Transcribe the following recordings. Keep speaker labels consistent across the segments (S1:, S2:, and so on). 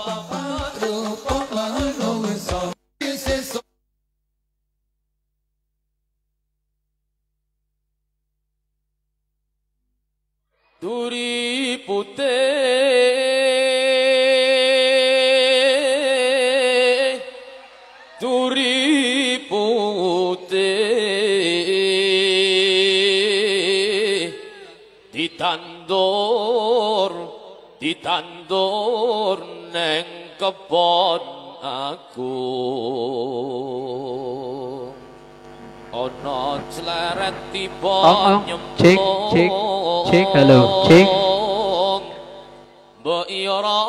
S1: rupa manungsa sesuk
S2: Duri putih, duri putih, ditandur neng kebon aku. Ono celeret tiba nyemplung.
S3: Cek, halo, cek.
S2: Mbok ira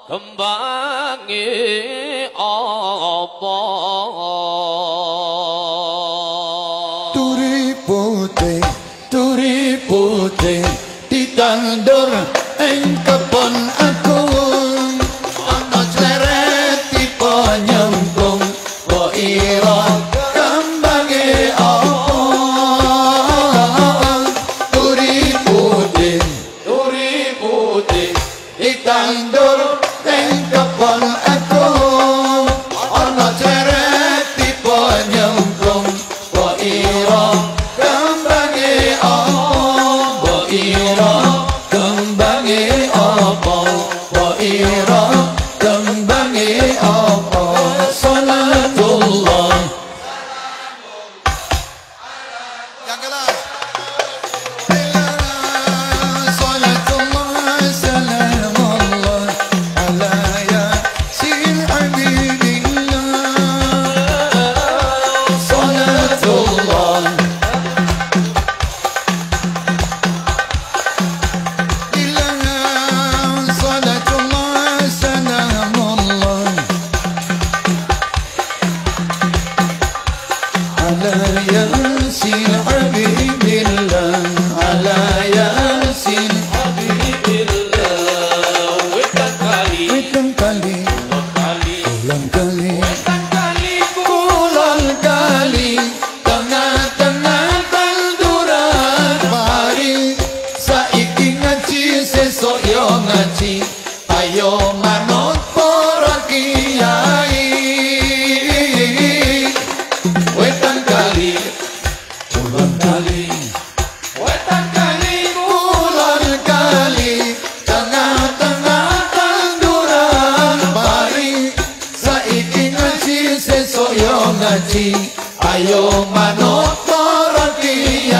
S2: kembange apa?
S1: Turi putih ditandur ing kebon aku. Ana sleret tiba nyemplung, mbok ira kembange apa? Turi putih ditandur ing kebon aku. Ana sleret tiba nyemplung, mbok ira kembange apa? Mbok ira kembange apa? Mbok ira kembange apa? Salatullah. Yang kelas. Salatullah salamullah ala yasin habibillah. Salatullah ayo manut para kiai. Wetan kali, kulon kali, wetan kali, kulon kali, tengah-tengah tanduran pari. Saiki ngaji sesuk yo ngaji, ayo manut para kiai.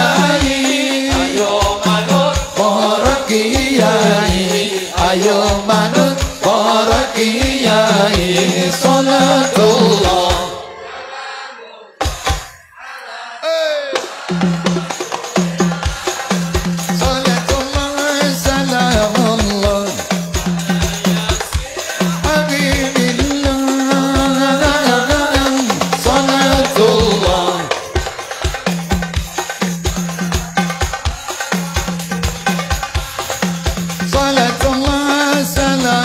S1: Ayo manut para kiai. Ayo manut para kiai. Salatullah. Salatullah salamullah habibillah. Salatullah. Salatullah salam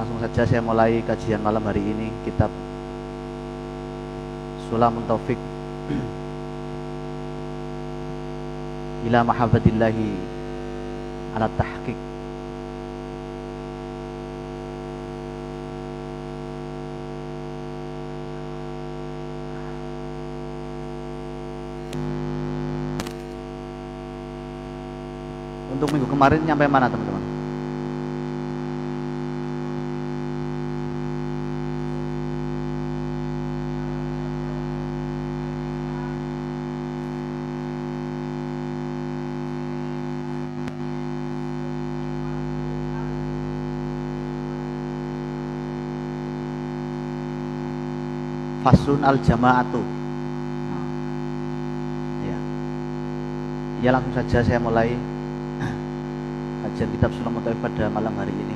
S4: Langsung saja saya mulai kajian malam hari ini, kitab Sulamun Taufik ila mahabbatillahi ala tahqiq. Untuk minggu kemarin nyampe mana teman-teman? Faslun al-jama'atu. Ya, langsung saja saya mulai kajian kitab Sulamun Taufik pada malam hari ini.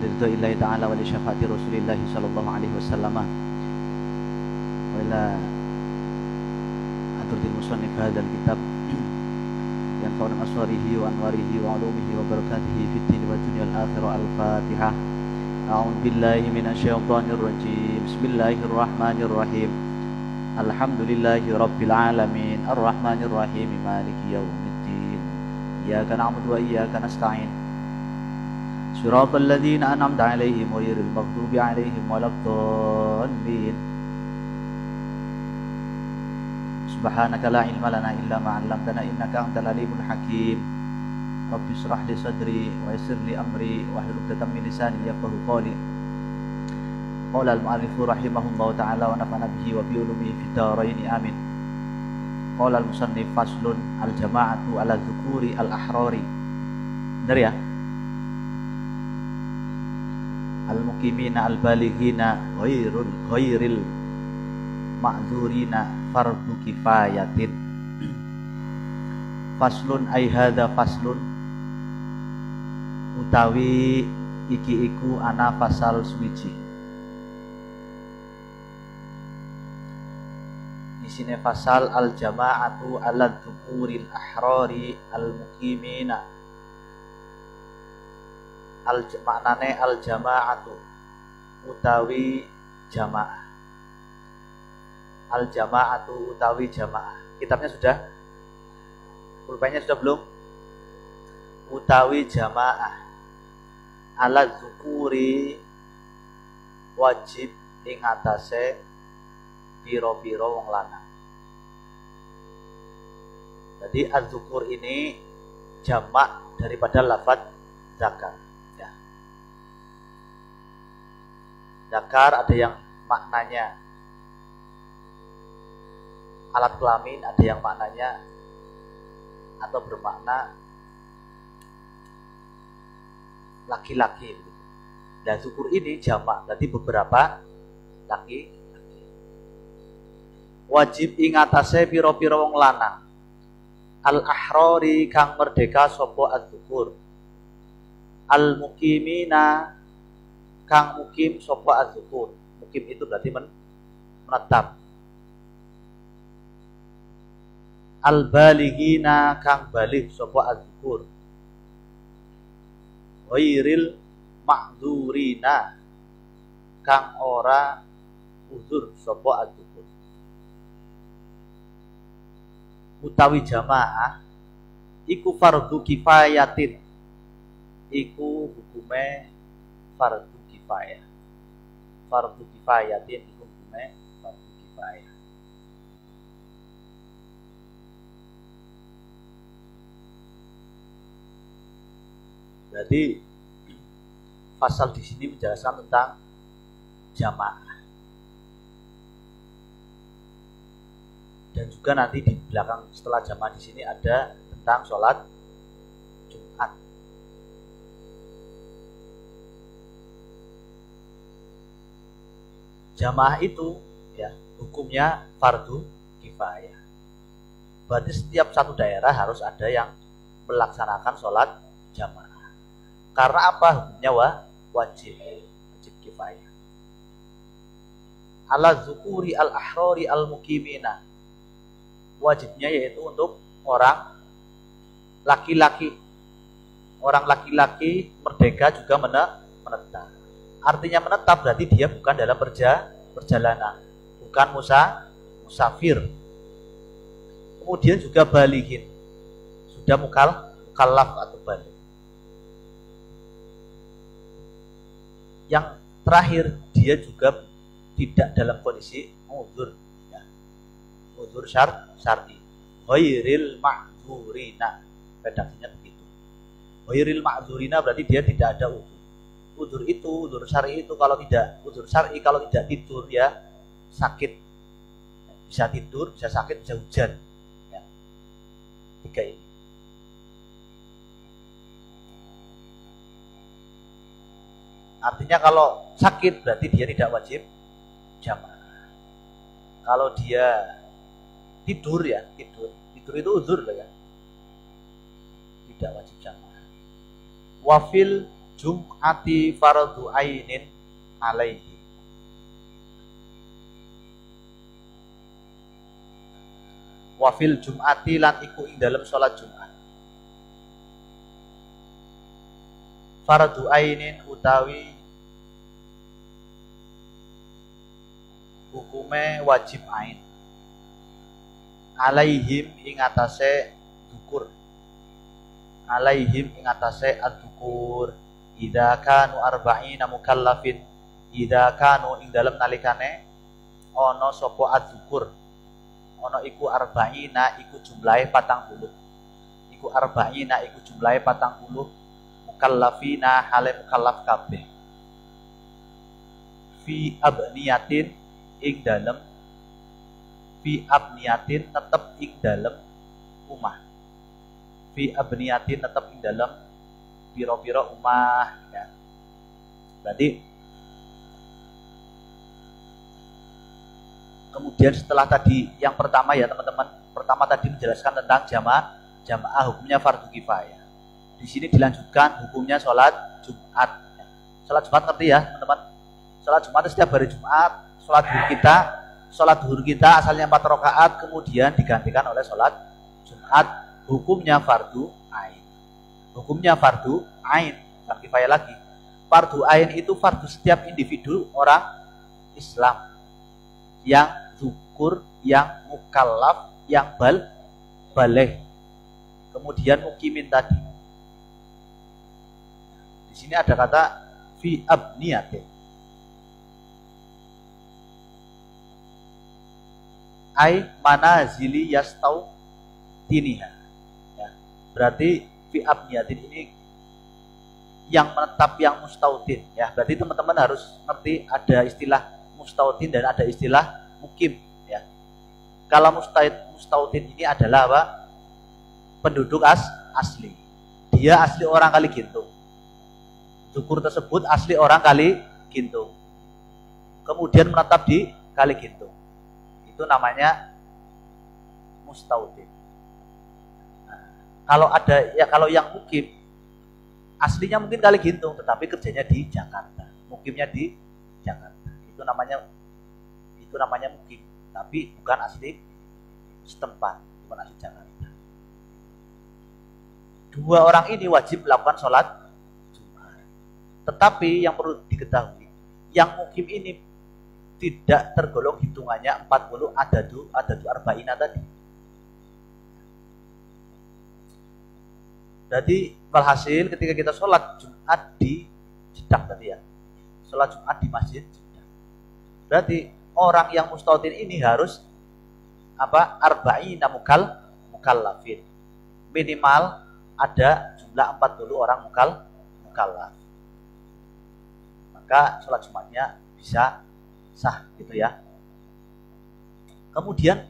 S4: Ridhoillahi ta'ala wa li syafaati Rasulillahi sallallahu alaihi wasallam wa ila hadratil musannif hadzal kitab yanfa'una aswarihi wa anwarihi wa ulumihi wa barakatihi fid din wa dunya wal akhirah. Al-Fatihah. A'udzu billahi minasyaitonir rajim. Bismillahirrahmanirrahim. Alhamdulillahi rabbil alamin arrahmanir rahim maliki yaumiddin. Iyyaka na'budu wa iyyaka nasta'in. Shiratal ladzina an'amta 'alaihim ghairil maghdubi 'alaihim waladdallin. Subhanaka la ilma lana illa ma 'allamtana innaka antal alimul hakim. Rabbi shrah li sadri wa yassir li amri wahlul 'uqdatam min lisani yafqahu qawli. Qala al-mu'allifu rahimahullahu ta'ala wa nafa'ana bihi wa bi ulumihi fid dharain amin. Qala al-musannif faslun al-jama'atu ala dzukuri al-ahrari. Benar ya? Al-muqimina al-balighina ghairil ma'dzurina fardu kifayatin. Faslun ay hadza faslun utawi iki iku ana fasal suwiji. Isine fasal al jama'atu ala dzukuril ahrari al muqimina. Maknane al jama'atu utawi jamaah. Al jama'atu utawi jamaah. Kitabnya sudah? Pulpennya sudah belum? Utawi jamaah ala dzukuri wajib ing atase piro-piro wong lanang. Jadi az-zukur ini jamak daripada lafaz zakar ya. Zakar ada yang maknanya alat kelamin, ada yang maknanya atau bermakna laki-laki. Dan zukur ini jamak, berarti beberapa laki. Wajib ing atase pira-pira wong lanang. Al-ahrari kang merdeka sapa az-zukur. Al-muqimina kang mukim sapa az-zukur. Mukim itu berarti menetap. Al-balighina kang baligh sapa az-zukur. Ghairil ma'dzurina kang ora uzur sapa az-zukur. Utawi jamaah iku fardu kifayatin. Iku hukume fardu kifayah. Fardu kifayatin iku hukume fardu kifayah. Berarti pasal di sini menjelaskan tentang jamaah. Dan juga nanti di belakang setelah jamaah di sini ada tentang sholat Jumat. Jamaah itu ya hukumnya fardu kifayah. Berarti setiap satu daerah harus ada yang melaksanakan sholat jamaah. Karena apa? Hukumnya wajib kifayah. Ala dzukuri al-ahrari al-muqimina. Wajibnya yaitu untuk orang laki-laki Orang laki-laki merdeka juga menetap. Artinya menetap berarti dia bukan dalam perjalanan, bukan musafir. Kemudian juga balighin, sudah mukallaf atau baligh. Yang terakhir, dia juga tidak dalam kondisi uzur, ya. Uzur syar'i. Ghairil ma'dzurina, redaksinya begitu. Ghairil ma'dzurina berarti dia tidak ada uzur. Uzur itu, uzur syar'i itu kalau tidak uzur syar'i, kalau tidak tidur ya sakit. Bisa tidur, bisa sakit, bisa hujan. Ya. Tiga ini. Artinya kalau sakit berarti dia tidak wajib jamaah. Kalau dia tidur ya, tidur itu uzur lah ya. Tidak wajib jamaah. Wafil jum'ati fardu ainin alaihi. Wafil jum'ati lan iku ing dalam salat Jumat. Fardu ainin utawi hukume wajib ain. Alaihim ing atase dukur. Alaihim ing atase ad-dukur. Idza kanu arba'ina mukallafin. Idza kanu ing dalem nalikane ana sapa ad-dukur. Ana iku arba'ina iku jumlahe 40. Iku arba'ina iku jumlahe 40. Mukallafina hale mukallaf kabeh. Fi abniyatin ing dalem, fi abniyatin tetep ing dalem umah. Fi abniyatin tetep ing dalem pira-pira umah ya. Berarti kemudian setelah tadi yang pertama ya teman-teman, pertama tadi menjelaskan tentang jamaah hukumnya fardu kifayah. Di sini dilanjutkan hukumnya sholat Jumat. Sholat Jumat ngerti ya teman-teman? Sholat Jumat itu setiap hari Jumat. Sholat duhur kita asalnya 4 rakaat, kemudian digantikan oleh sholat Jumat. Hukumnya fardu ain. Hukumnya fardu ain, bukan kifayah lagi. Fardu ain itu fardu setiap individu orang Islam yang zukur, yang mukallaf, yang baligh. Kemudian mukimin tadi. Di sini ada kata fi abniyatin. Ai manazili yastau tiniha. Ya. Berarti fi abniyatin ini yang menetap, yang mustautin. Ya, berarti teman-teman harus ngerti ada istilah mustautin dan ada istilah mukim. Ya. Kalau mustautin ini adalah apa? Penduduk asli. Dia asli orang Kali Gintung. Dukur tersebut asli orang Kali Gintung. Kemudian menetap di Kali Gintung. Itu namanya mustautin. Nah, kalau yang mukim aslinya mungkin Kali Gintung, tetapi kerjanya di Jakarta, mukimnya di Jakarta. Itu namanya mukim, tapi bukan asli setempat, bukan asli Jakarta. Dua orang ini wajib melakukan sholat Jumat. Tetapi yang perlu diketahui, yang mukim ini tidak tergolong hitungannya 40 adadu arba'ina tadi. Jadi walhasil ketika kita sholat Jumat di Jeddah tadi ya, sholat Jumat di masjid Jeddah. Berarti orang yang mustautin ini harus apa? Arba'ina mukallafin. Minimal ada jumlah 40 orang mukallaf. Maka sholat Jumatnya bisa sah gitu ya. Kemudian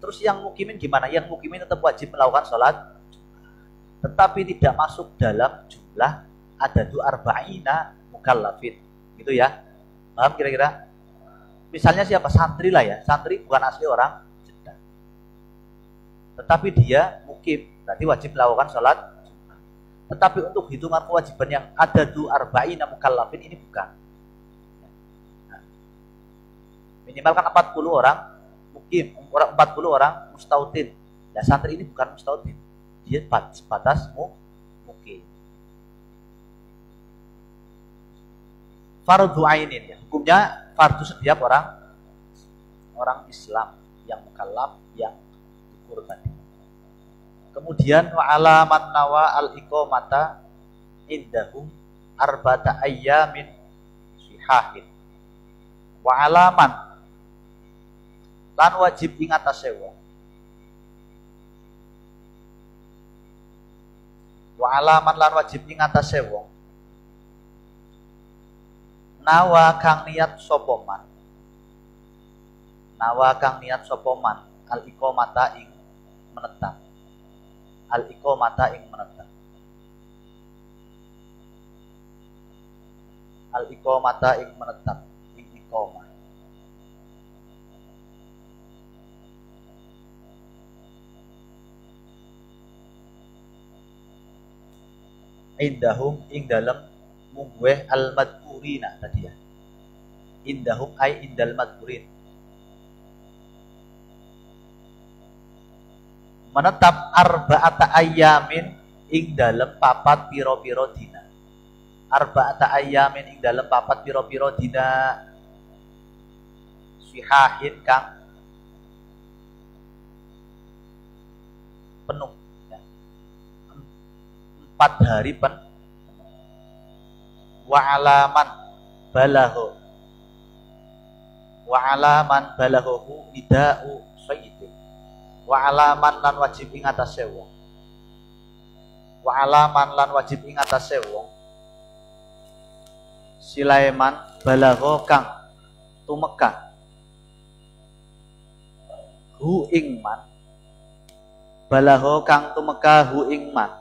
S4: terus yang mukimin gimana? Yang mukimin tetap wajib melakukan sholat, tetapi tidak masuk dalam jumlah adadu arba'ina mukallafin gitu ya. Paham kira-kira? Misalnya siapa? Santri lah ya. Santri bukan asli orang Jeddah, tetapi dia mukim, berarti wajib melakukan sholat. Tetapi untuk hitungan kewajiban yang adadu arba'ina mukallafin ini bukan. Minimal kan 40 orang mukim, 40 orang mustautin. Ya, santri ini bukan mustautin. Dia sebatas mukim. Fardu ainin ya. Hukumnya fardu setiap orang Islam yang mukallaf yang syukur tadi. Kemudian wa alaman nawa al iqamata indahum arba'ata ayyamin sihahin. Wa alaman lan wajib ing atase wong. Wa alaman lan wajib ing atase wong. Nawa kang niat sapa man. Nawa kang niat sapa man al iqamata ing menetap. Al iqamata ing menetap. Al iqamata ing menetap, ing iqamah. Indahum ing dalem munggueh al madkurina tadi ya. Indahum ay indal madkurin. Menetap arba'ata ayyamin ing dalem papat piro-piro dina. Arba'ata ayyamin ing dalem papat piro-piro dina. Sihahin kang penuh ya. 4 hari penuh. Wa alaman balahu nida'u sayyidin. Wa alaman lan wajib ing atase wong. Wa alaman lan wajib ing atase wong. Sulaiman balahu kang tumeka hu ing man. Balahu kang tumeka hu ing man.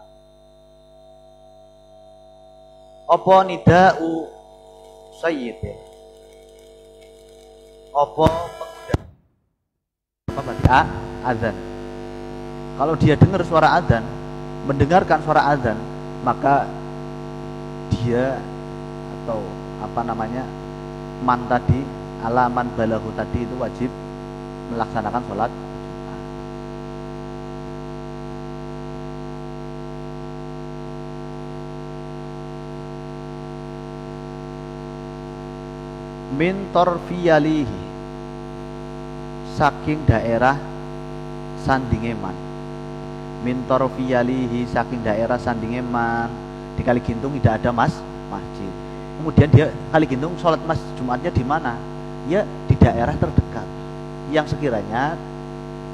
S4: Apa nida'u sayyidin? Apa pengundang? Apa berarti azan? Kalau dia dengar suara azan, mendengarkan suara azan, maka dia atau apa namanya man tadi, alaman balahu tadi itu wajib melaksanakan sholat min torfiyalihi saking daerah sandingeman. Min torfiyalihi saking daerah sandingeman. Di Kali Gintung tidak ada masjid. Kemudian dia Kali Gintung sholat mas Jumatnya di mana? Ya di daerah terdekat. Yang sekiranya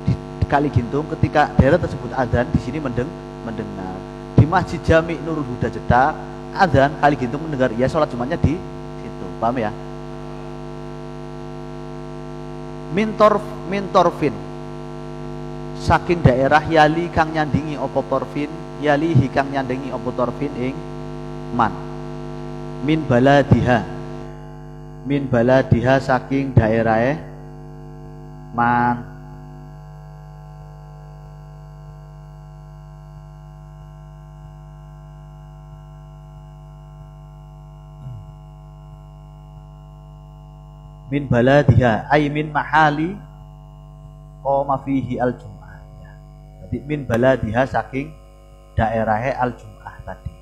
S4: di Kali Gintung ketika daerah tersebut adzan, di sini mendengar. Di Masjid Jami Nurul Huda Jeddah adzan, Kali Gintung mendengar, ya sholat Jumatnya di situ. Paham ya? Mintorfin saking daerah yali kang nyandingi opo torfin, yali hikang nyandingi opo torfin ing man. Min baladiha saking daerah man. Min baladiha ay min mahali qoma fihi al-jum'ah ya. Jadi min baladiha saking daerahnya al-jum'ah tadi.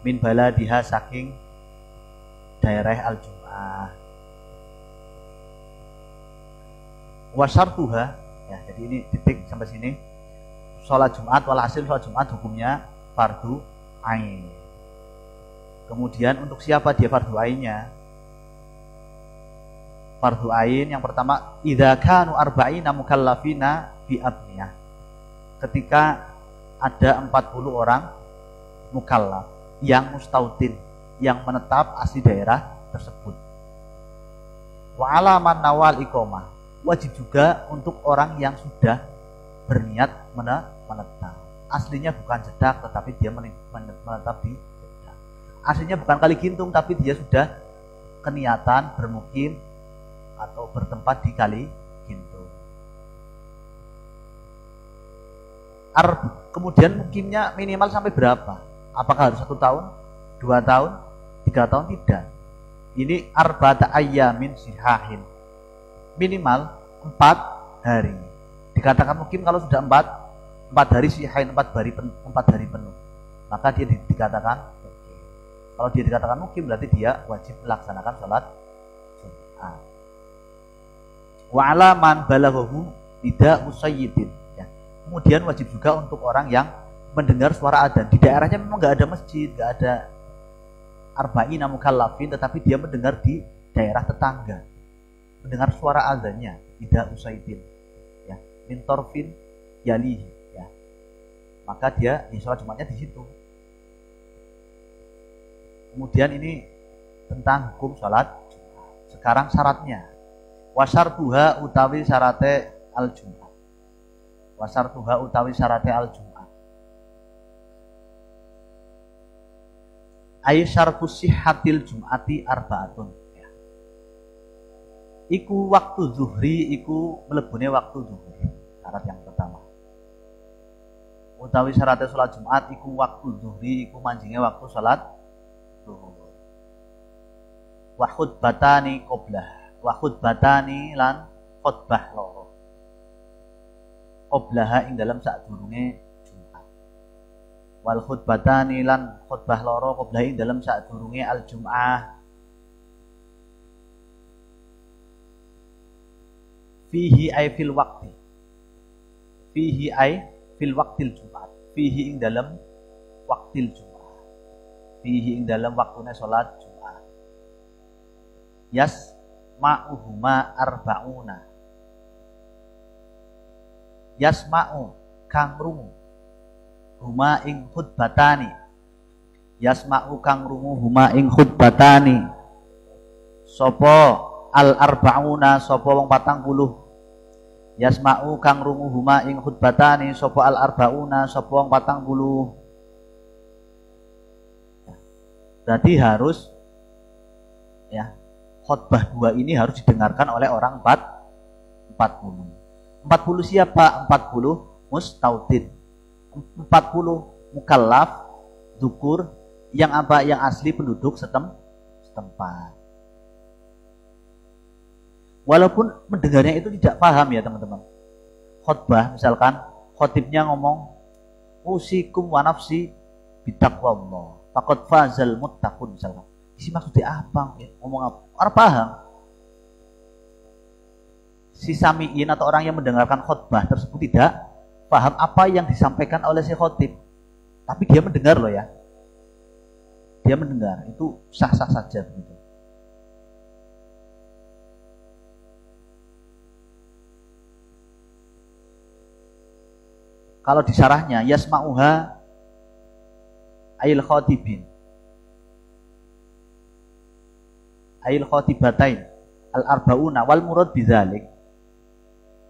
S4: Min baladiha saking daerah al-jum'ah. Wa syartuha ya, jadi ini titik sampai sini. Salat Jumat walhasil salat Jumat hukumnya fardu ain. Kemudian untuk siapa dia fardu ainnya? Fardu ain yang pertama idza kanu arba'ina mukallafina bi abniyah. Ketika ada 40 orang mukallaf yang mustautin, yang menetap asli daerah tersebut. Wa alaman nawal iqamah, wajib juga untuk orang yang sudah berniat menetap. Aslinya bukan Jeddah tetapi dia menetap di Jeddah. Aslinya bukan Kali Gintung tapi dia sudah keniatan bermukim atau bertempat di Kali Gintung. Kemudian mukimnya minimal sampai berapa? Apakah harus 1 tahun, 2 tahun, 3 tahun? Tidak. Ini arba'ata ayyamin sihahin. Minimal 4 hari. Dikatakan mukim kalau sudah 4 hari sihahin, 4 hari penuh. Maka dia dikatakan mukim. Kalau dia dikatakan mukim berarti dia wajib melaksanakan sholat Jumat. Wa alaman balaghahu tidak usayyidin. Ya. Kemudian wajib juga untuk orang yang mendengar suara adzan. Di daerahnya memang nggak ada masjid, nggak ada arba'ina mukallafin, tetapi dia mendengar di daerah tetangga, mendengar suara adzannya, tidak usayyidin. Ya, min torfin yalihi. Ya. Maka dia di sholat Jumatnya di situ. Kemudian ini tentang hukum sholat Jumat. Sekarang syaratnya. Wasartuha utawi syarate al Jumat. Wasartuha utawi syarate al Jumat. Ai syartu sihhatil Jumati arbaatun. Ya. Iku waktu zuhri, iku melebune waktu zuhur. Syarat yang pertama. Utawi syarate sholat Jumat iku waktu zuhri, iku manjinge waktu sholat wa khutbatani qoblah, wa khutbatani lan khutbah loro qoblaha ing dalam sadurunge Jumat, wal khutbatani lan khutbah loro qoblaha ing dalam sadurunge al Jum'ah, fihi ay fil waqti, fihi ay fil waqtil Jumat, fihi ing dalam waqtil Jumat, fihi ing dalam waktunya sholat Jumat. Yas ma'uhuma arba'una. Yas ma'u kang rungu huma ing khutbatani. Yas ma'u kang rungu huma ing khutbatani. Sopo al arba'una, sopo wong 40. Yas ma'u kang rungu huma ing khutbatani, sopo al arba'una, sopo wong 40. Berarti harus ya khutbah dua ini harus didengarkan oleh orang 40. 40 siapa? 40 mustaudin. 40 mukallaf zukur yang apa? Yang asli penduduk setempat. Walaupun mendengarnya itu tidak paham ya teman-teman. Khutbah misalkan khotibnya ngomong usikum wa nafsi bitaqwallah. Faqad fazal muttaqun misalkan. Isi maksudnya apa? Ngomong apa? Orang paham. Si sami'in atau orang yang mendengarkan khutbah tersebut tidak paham apa yang disampaikan oleh si khotib. Tapi dia mendengar loh ya. Dia mendengar. Itu sah-sah saja begitu. Kalau di syarahnya yasma'uha ail khotibin, ail khotibatain al arbauna wal murad bidzalik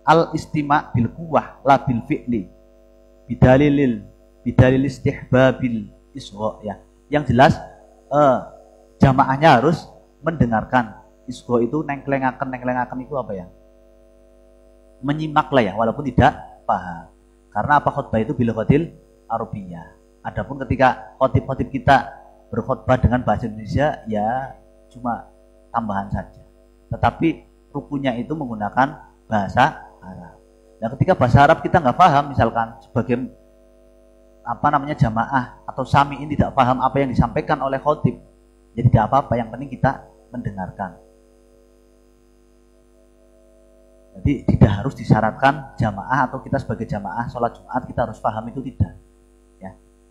S4: al istima' bil quwwah la bil fi'li bidalil istihbabil isgha ya. Yang jelas jamaahnya harus mendengarkan. Isgha itu nengklengaken itu apa ya? Menyimak lah ya walaupun tidak paham. Karena apa? Khutbah itu bil ghatil arabiyah. Adapun ketika khotib-khotib kita berkhutbah dengan bahasa Indonesia ya cuma tambahan saja. Tetapi rukunya itu menggunakan bahasa Arab. Nah ketika bahasa Arab kita nggak paham misalkan sebagai jamaah atau sami'in tidak paham apa yang disampaikan oleh khotib, jadi tidak apa-apa, yang penting kita mendengarkan. Jadi tidak harus disyaratkan jamaah atau kita sebagai jamaah sholat Jumat kita harus paham, itu tidak.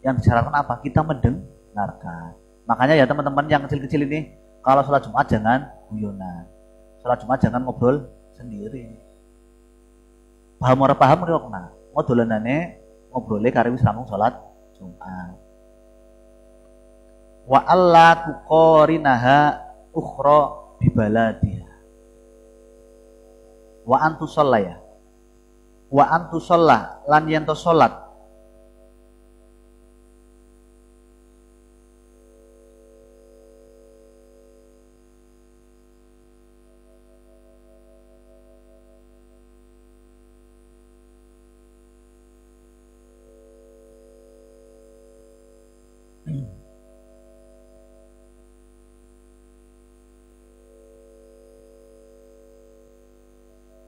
S4: Yang disyaratkan apa? Kita mendengarkan. Makanya ya teman-teman yang kecil-kecil ini, kalau sholat Jumat jangan guyonan. Sholat Jumat jangan ngobrol sendiri. Paham orang paham mereka kena. Ngodolanane ngobrolnya karena wis rampung sholat Jumat. Wa alla tuqarinaha ukhra bibaladiha. Wa antu sholla ya. Wa antu sholla lan yanto sholat.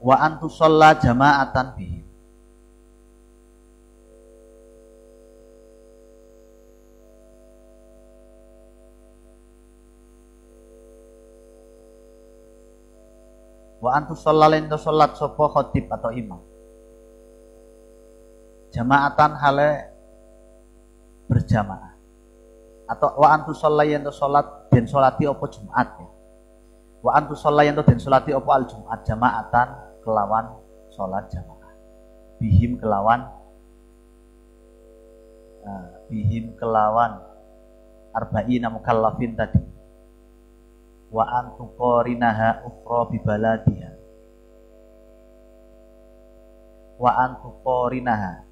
S4: Wa antu sholla jama'atan bihi. Wa antus shollalin to salat sapa khatib atau imam. Jamaatan hale berjamaah. Atau wa antus shollayen to salat den salati apa Jumat ya. Wa antus shollayen to den salati apa al Jumat jamaatan kelawan salat jamaah. Bihim kelawan arba'ina mukallafin tadi. Wa antu qarinaha ukhra bi baladiha. Wa antu qarinaha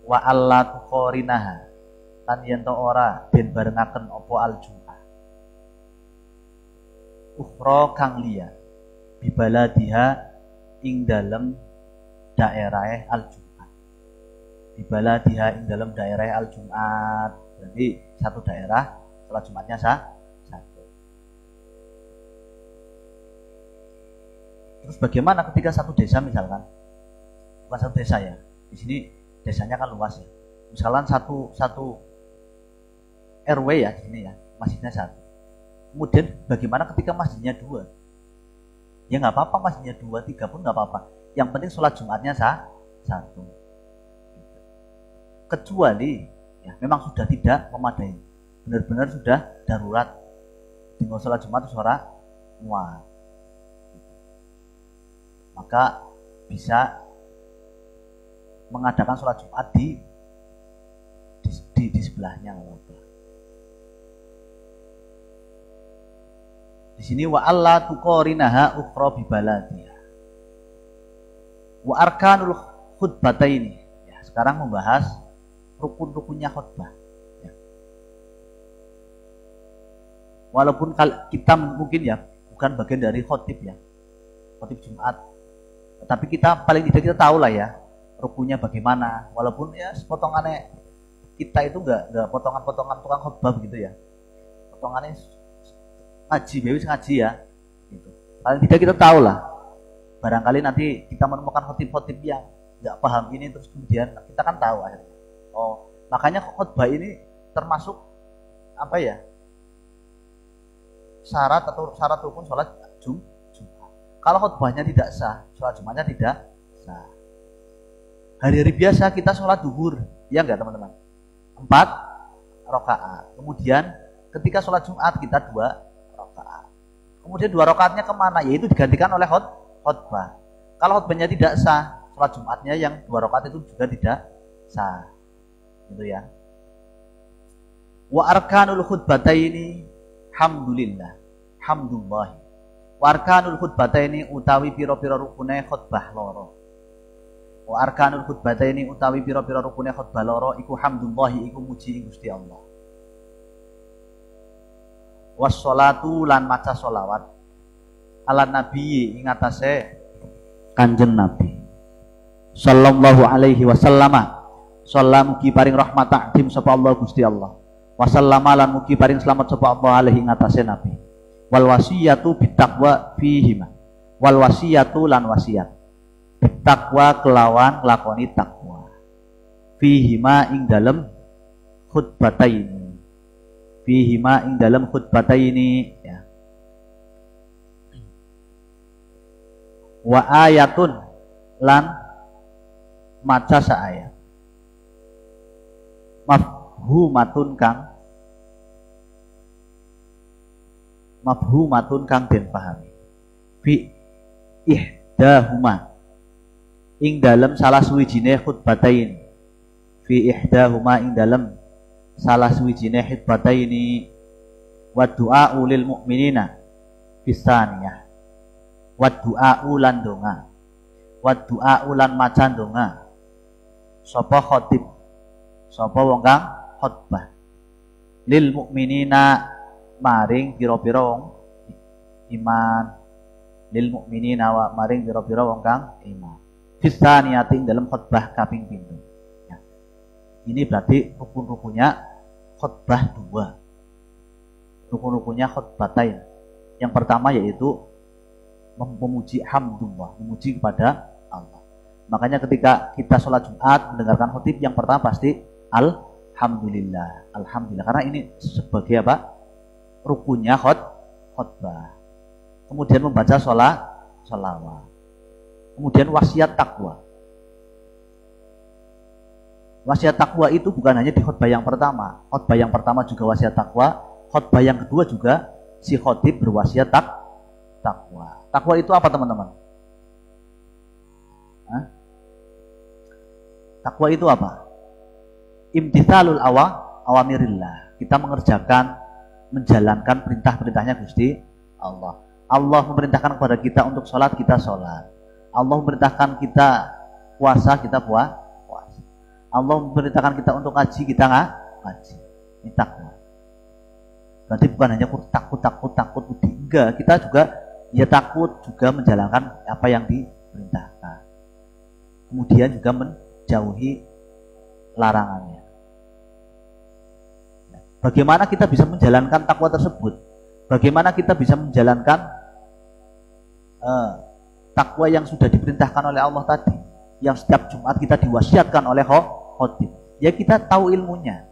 S4: wa alla tuqarinaha tan yen to ora den barengaken apa al Jum'ah. Ukhra kang liya bi baladiha ing dalem daerah al Jum'ah. Bi baladiha ing dalem daerah al Jum'at. Berarti satu daerah salat Jumatnya satu. Terus bagaimana ketika satu desa misalkan? Bukan satu desa ya. Di sini desanya kan luas ya. Misalkan satu RW ya di sini ya, masjidnya satu. Kemudian bagaimana ketika masjidnya dua? Ya nggak apa-apa masjidnya dua, tiga pun nggak apa-apa. Yang penting sholat Jumatnya satu. Kecuali ya memang sudah tidak memadai, benar-benar sudah darurat. Tinggal sholat Jumat itu suara muat. Maka bisa mengadakan sholat Jumat di sebelahnya. Di sini wa alla tuqarinaha ukhra bi baladiha. Wa arkanul khutbataini. Ya, sekarang membahas rukun-rukunnya khutbah. Ya. Walaupun kita mungkin ya bukan bagian dari khotib ya, khotib Jumat. Tapi kita paling tidak kita tahu lah ya rukunnya bagaimana. Walaupun ya potongannya kita itu enggak potongan-potongan tukang khutbah begitu ya. Potongannya ngaji, ngaji ya. Gitu. Paling tidak kita tahu lah. Barangkali nanti kita menemukan khotib-khotib yang enggak paham ini terus kemudian kita kan tahu akhirnya. Oh, makanya khutbah ini termasuk apa ya? Syarat rukun sholat Jumat. Kalau khutbahnya tidak sah, sholat Jumatnya tidak sah. Hari-hari biasa kita sholat duhur, ya enggak teman-teman? 4 rakaat. Kemudian ketika sholat Jumat kita 2 rakaat. Kemudian 2 rakaatnya kemana? Yaitu digantikan oleh khutbah. Kalau khutbahnya tidak sah, sholat Jumatnya yang 2 rakaat itu juga tidak sah. Gitu ya. Wa arkanul khutbataini hamdulillah. Hamdulillah. Wa arkanul khutbataini utawi pira-pira rukune khutbah loro. Wa arkanul khutbataini utawi pira-pira rukune khutbah loro iku hamdulillah iku muji Gusti Allah. Wassalatu lan maca sholawat ala nabi ing atase Kanjeng Nabi sallallahu alaihi wasallama. Sallam mugi paring rahmat ta'dim sapa Allah Gusti Allah. Wasallama lan mugi paring selamat sapa Allah alaihi ing atase Nabi. Wal wasiyatu bitaqwa fihima. Wal wasiyatu lan wasiat bitaqwa kelawan lakoni takwa. Fihima ing dalem khutbataini. Fihima ing dalem khutbataini ya. Wa ayatun lan maca saayat. Mafhumatun kang den pahami. Fi ihdahuma ing dalem salah suwijine khutbataini. Fi ihdahuma ing dalem salah suwijine khutbataini wa du'a lil mukminina bisaniyah. Wa du'a lan donga. Wa du'a lan maca donga. Sapa khatib? Sapa wong kang khutbah? Lil mukminina maring pira-pira wong iman. Lil mukminina wa maring pira-pira wong kang iman. Fisaniyati dalam khutbah kaping pindho. Ya. Ini berarti rukun-rukunnya khutbah 2. Rukun-rukunnya khutbatain. Yang pertama yaitu memuji hamdulillah, memuji kepada Allah. Makanya ketika kita sholat Jumat mendengarkan khutib yang pertama pasti alhamdulillah, alhamdulillah. Karena ini sebagai apa? Rukunnya khutbah. Kemudian membaca selawat. Kemudian wasiat takwa. Wasiat takwa itu bukan hanya di khutbah yang pertama. Khutbah yang pertama juga wasiat takwa. Khutbah yang kedua juga si khotib berwasiat takwa. Takwa itu apa teman-teman? Takwa itu apa? Imtithalul awamirillah. Kita menjalankan perintah-perintahnya Gusti Allah. Allah memerintahkan kepada kita untuk sholat, kita sholat. Allah memerintahkan kita puasa, kita puasa. Allah memerintahkan kita untuk ngaji, kita ngaji. Ini takwa. Berarti bukan hanya takut, enggak. Kita juga ya takut juga menjalankan apa yang diperintahkan. Kemudian juga menjauhi larangannya. Bagaimana kita bisa menjalankan takwa tersebut? Bagaimana kita bisa menjalankan takwa yang sudah diperintahkan oleh Allah tadi, yang setiap Jumat kita diwasiatkan oleh khotib? Ya kita tahu ilmunya.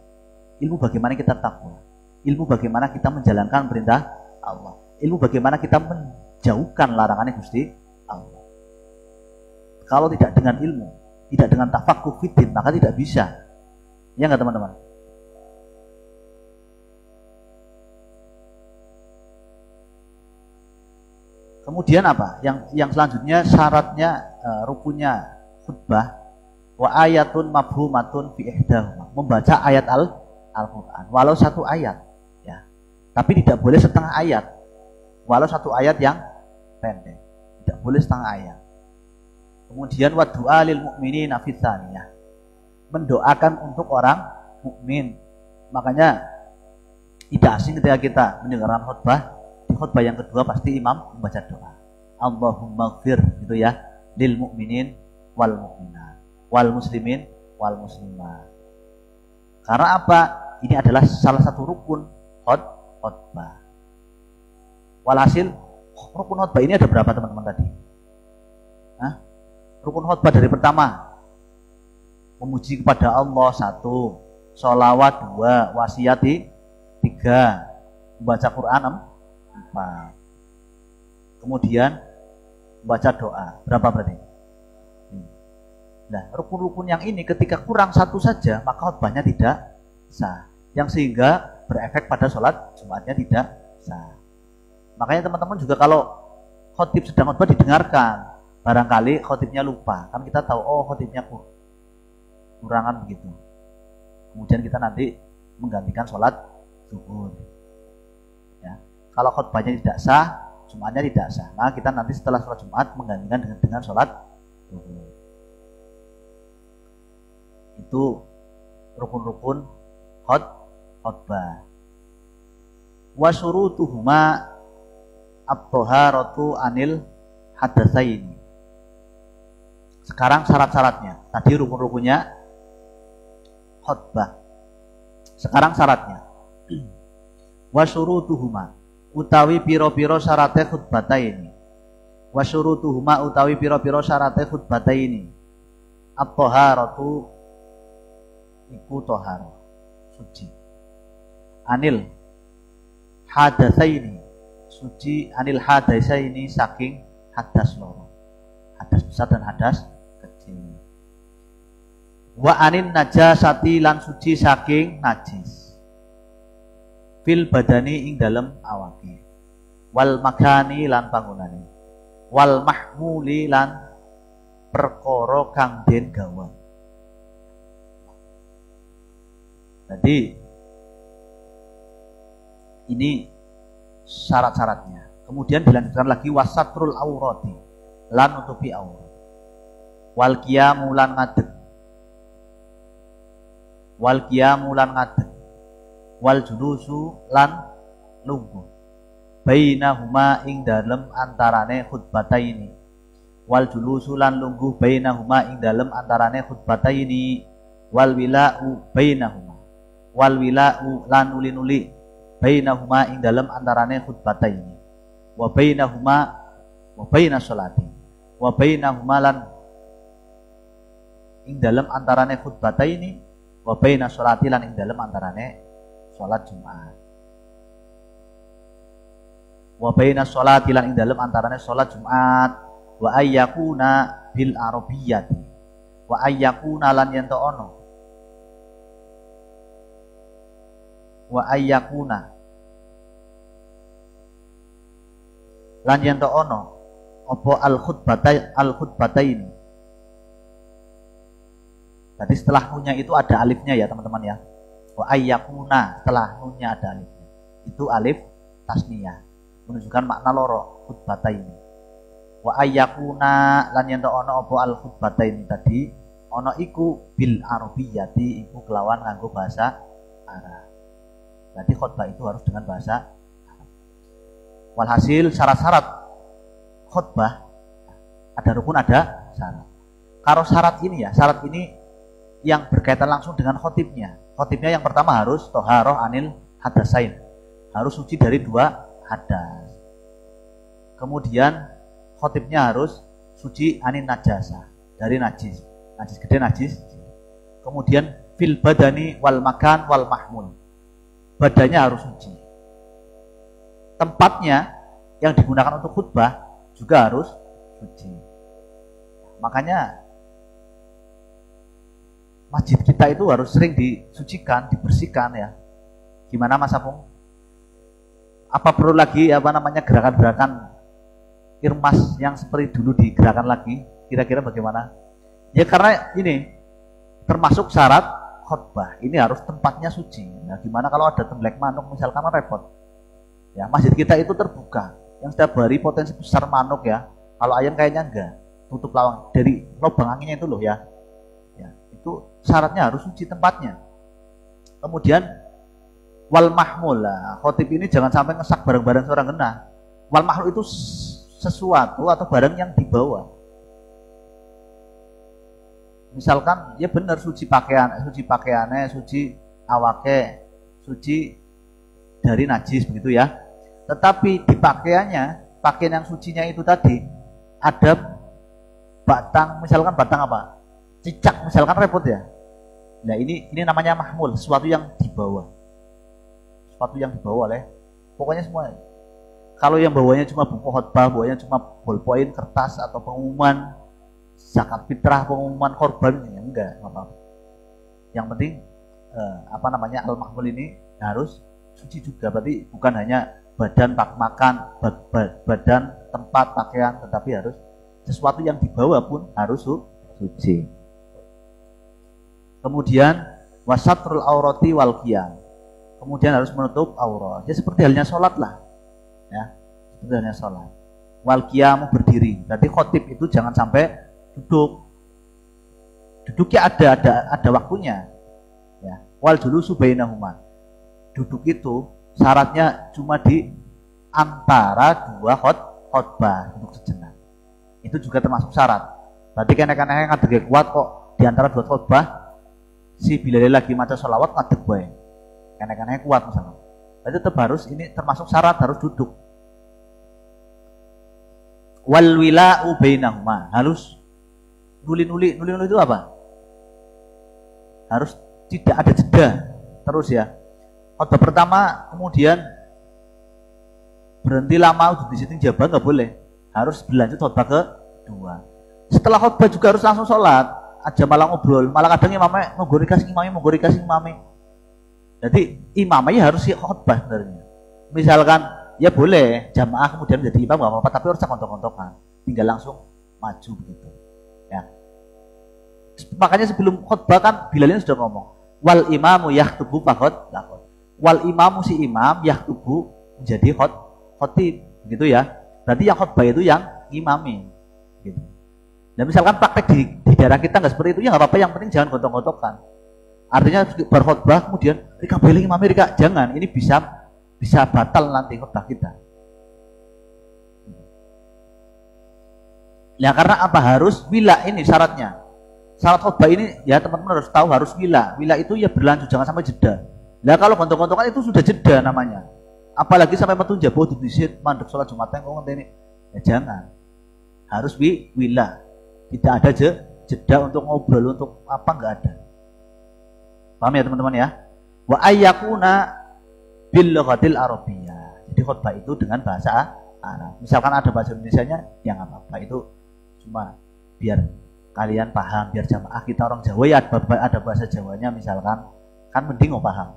S4: Ilmu bagaimana kita takwa, ilmu bagaimana kita menjalankan perintah Allah, ilmu bagaimana kita menjauhkan larangannya Gusti Allah. Kalau tidak dengan ilmu, tidak dengan tafaqquh fiddin, maka tidak bisa. Ya enggak teman-teman? Kemudian apa? Yang selanjutnya syaratnya rukunnya khutbah wa ayatun mafhumatun fi ihdahuma. Membaca ayat Al-Qur'an walau satu ayat ya. Tapi tidak boleh setengah ayat. Walau satu ayat yang pendek. Tidak boleh setengah ayat. Kemudian wa du'a lil mu'minina fi tsaniyah. Mendoakan untuk orang mukmin. Makanya tidak asing ketika kita mendengarkan khutbah. Di khutbah yang kedua pasti imam membaca doa. Allahumma gfir gitu ya, lil mu'minin wal mu'minat, wal muslimin wal muslimat. Karena apa? Ini adalah salah satu rukun khutbah. Walhasil rukun khutbah ini ada berapa teman-teman tadi? Rukun khutbah dari pertama memuji kepada Allah 1, sholawat 2, wasiat 3, membaca Quran 4. Kemudian baca doa. Berapa berarti? Nah, rukun-rukun yang ini ketika kurang satu saja, maka khutbahnya tidak sah. Yang sehingga berefek pada sholat Jumatnya tidak sah. Makanya teman-teman juga kalau khotib sedang khutbah didengarkan, barangkali khotibnya lupa. Kan kita tahu, oh khotibnya kurangan begitu. Kemudian kita nanti menggantikan sholat zuhur. Ya. Kalau khutbahnya tidak sah, Jumatnya tidak sah, maka kita nanti setelah sholat Jumat menggantikan dengan sholat zuhur. Itu rukun-rukun khutbah. Wa syurutuhuma at-thaharatu anil hadatsaini. Sekarang syarat-syaratnya. Tadi rukun-rukunnya khutbah. Sekarang syaratnya. Wa syurutuhuma utawi piro-piro syarate khutbataini. Wa syurutuhuma utawi piro-piro syarate khutbataini. At-thaharatu iku thahar, suci. Anil hadatsaini, suci anil hadatsaini saking hadas loro. Hadas besar dan hadas kecil. Wa anin najasati lan suci saking najis. Fil badani ing dalem awake. Wal makani lan panggonane. Wal mahmuli lan perkara kang den gawa. Jadi ini syarat-syaratnya. Kemudian dilanjutkan lagi wasatrul aurati, lan nutupi aurat. Wal qiyamu lan ngadeg. Wal qiyamu lan ngadeg. Wal julusu lan lungguh. Bainahuma ing dalem antarane khutbataini. Wal julusu lan lungguh bainahuma ing dalem antarane khutbataini. Wal wila'u bainahuma. Wal wila'u lan nuli-nuli bainahuma ing dalem antarane khutbataini. Wa bainahuma wa bainas sholati. Wa bainahuma lan ing dalem antarane khutbataini wa bainas sholati lan ing dalem antarane sholat Jumat. wa baina sholati lan ing dalem antarane salat Jumat, wa ayyakuna bil arabiyyati, wa ayyakuna lan yen to ono, wa ayyakuna lan yen to ono apa al khutbatain. Jadi setelah nunnya itu ada alifnya ya teman-teman ya. Wa ayyakuna, setelah nunnya ada alifnya. Itu alif tasniyah, menunjukkan makna loro, khutbataini. Wa ayyakuna lan yen ono apa al khutbataini tadi, ono iku bil arabiyyati, iku kelawan nganggo bahasa Arab. Berarti khutbah itu harus dengan bahasa Arab. Walhasil syarat-syarat khutbah ada rukun, ada syarat. Kalau syarat ini ya, syarat ini yang berkaitan langsung dengan khotibnya. Khotibnya yang pertama harus toharoh anil hadasain, harus suci dari 2 hadas. Kemudian khotibnya harus suci anin najasa, dari najis, najis gede, najis. Kemudian fil badani wal makan wal mahmul, badannya harus suci. Tempatnya yang digunakan untuk khutbah juga harus suci. Makanya masjid kita itu harus sering disucikan, dibersihkan ya. Gimana Mas Apung? Apa perlu lagi gerakan-gerakan irmas yang seperti dulu digerakkan lagi? Kira-kira bagaimana? Ya karena ini termasuk syarat khutbah. Ini harus tempatnya suci. Nah, gimana kalau ada temblek manuk misalkan repot? Ya, masjid kita itu terbuka. Yang setiap hari potensi besar manuk ya. Kalau ayam kayaknya enggak. Tutup lawang dari lubang anginnya itu loh ya. Itu syaratnya harus suci tempatnya. Kemudian wal mahmul lah, khotib ini jangan sampai ngesak barang-barang seorang kena. Wal mahmul itu sesuatu atau barang yang dibawa. Misalkan ya benar suci pakaiannya, suci awake, suci dari najis begitu ya. Tetapi di pakaiannya, pakaian yang sucinya itu tadi ada batang, misalkan batang apa? Cicak misalkan repot ya. Nah ini namanya mahmul, sesuatu yang dibawa. Sesuatu yang dibawa oleh pokoknya semua. Kalau yang bawanya cuma buku khutbah, bawanya cuma bolpoin, kertas atau pengumuman zakat fitrah, pengumuman korban, ya enggak apa-apa. Yang penting al-mahmul ini harus suci juga. Berarti bukan hanya badan makan, badan tempat pakaian, tetapi harus sesuatu yang dibawa pun harus suci. Kemudian wasatrul aurati wal qiyam. Kemudian harus menutup aurat. Ya seperti halnya sholat lah. Ya, seperti halnya sholat. Wal qiyam berdiri. Berarti khotib itu jangan sampai duduk. Duduknya ada waktunya. Ya. Wal julusu bainahuma. Duduk itu syaratnya cuma di antara 2 khutbah, duduk sejenak. Itu juga termasuk syarat. Berarti kene-kene ngadeg kuat kok di antara 2 khutbah. Si Bilal lagi maca sholawat ngadeg bae. Kene-kene kuat misalnya. Berarti tetap harus ini termasuk syarat harus duduk. Wal wila'u bainahuma, harus nuli itu apa? Harus tidak ada jeda terus ya. Khutbah pertama kemudian berhenti lama duduk di situ jabah nggak boleh. Harus berlanjut khutbah kedua. Setelah khutbah juga harus langsung sholat. Aja malah ngobrol, malah kadang imamnya menggori kasih imami. Jadi imamnya harus khutbah sebenarnya. Misalkan ya boleh jamaah kemudian menjadi imam nggak apa-apa, tapi harus kontok-kontokan, tinggal langsung maju begitu. Ya. Makanya sebelum khutbah kan Bilalin sudah ngomong, wal imamu yahtubu fakot lakot. Wal imamu si imam yahtubu menjadi khotib, begitu ya. Berarti yang khutbah itu yang imami, gitu. Nah misalkan praktek di daerah kita nggak seperti itu ya nggak apa-apa, yang penting jangan gontok-gontokan. Artinya berkhutbah kemudian rika beling imam rika, jangan, ini bisa batal nanti khutbah kita. Ya karena apa? Harus wila, ini syaratnya. Syarat khutbah ini ya teman-teman harus tahu, harus wila. Wila itu ya berlanjut, jangan sampai jeda. Nah kalau gontok-gontokan itu sudah jeda namanya. Apalagi sampai metu jabo di disit mandek sholat Jumatnya kok ngenteni. Ya jangan. Harus wila. Tidak ada jeda untuk ngobrol, untuk apa, enggak ada. Paham ya teman-teman ya? Wa ayyakuna bil lughatil arabiyyah. Jadi khutbah itu dengan bahasa Arab. Misalkan ada bahasa Indonesianya, ya nggak apa-apa, itu cuma biar kalian paham, biar jamaah kita orang Jawa ya ada bahasa Jawanya misalkan, kan mending paham.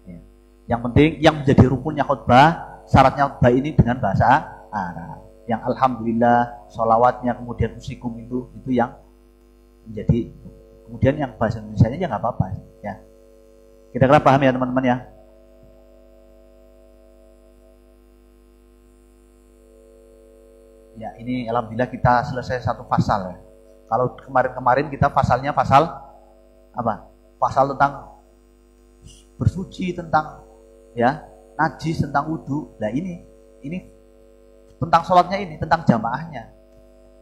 S4: Ya. Yang penting yang menjadi rukunnya khutbah, syaratnya khutbah ini dengan bahasa Arab. Yang alhamdulillah, sholawatnya, kemudian usikum itu yang menjadi, kemudian yang bahasa Indonesianya ya nggak apa-apa ya. Kira-kira paham ya teman-teman ya? Ya, ini alhamdulillah kita selesai satu pasal ya. Kalau kemarin-kemarin kita pasalnya pasal apa? Pasal tentang bersuci, tentang ya najis, tentang wudhu. Nah ini tentang sholatnya, ini tentang jamaahnya.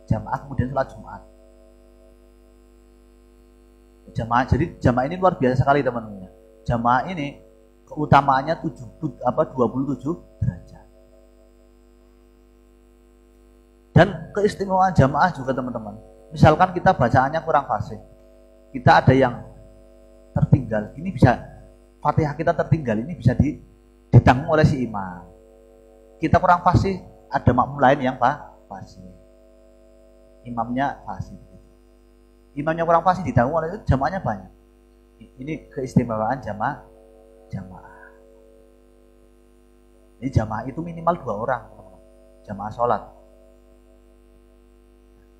S4: Jamaah kemudian sholat Jumat. Jamaah, jadi jamaah ini luar biasa sekali teman-teman. Jamaah ini keutamaannya 27 derajat. Dan keistimewaan jamaah juga teman-teman. Misalkan kita bacaannya kurang fasih, kita ada yang tertinggal, ini bisa Fatihah kita tertinggal, ini bisa ditanggung oleh si imam. Kita kurang fasih, ada makmum lain yang fasih. Imamnya fasih. Imamnya kurang fasih ditanggung oleh itu, jamaahnya banyak. Ini keistimewaan jamaah. Ini jamaah itu minimal 2 orang, jamaah sholat.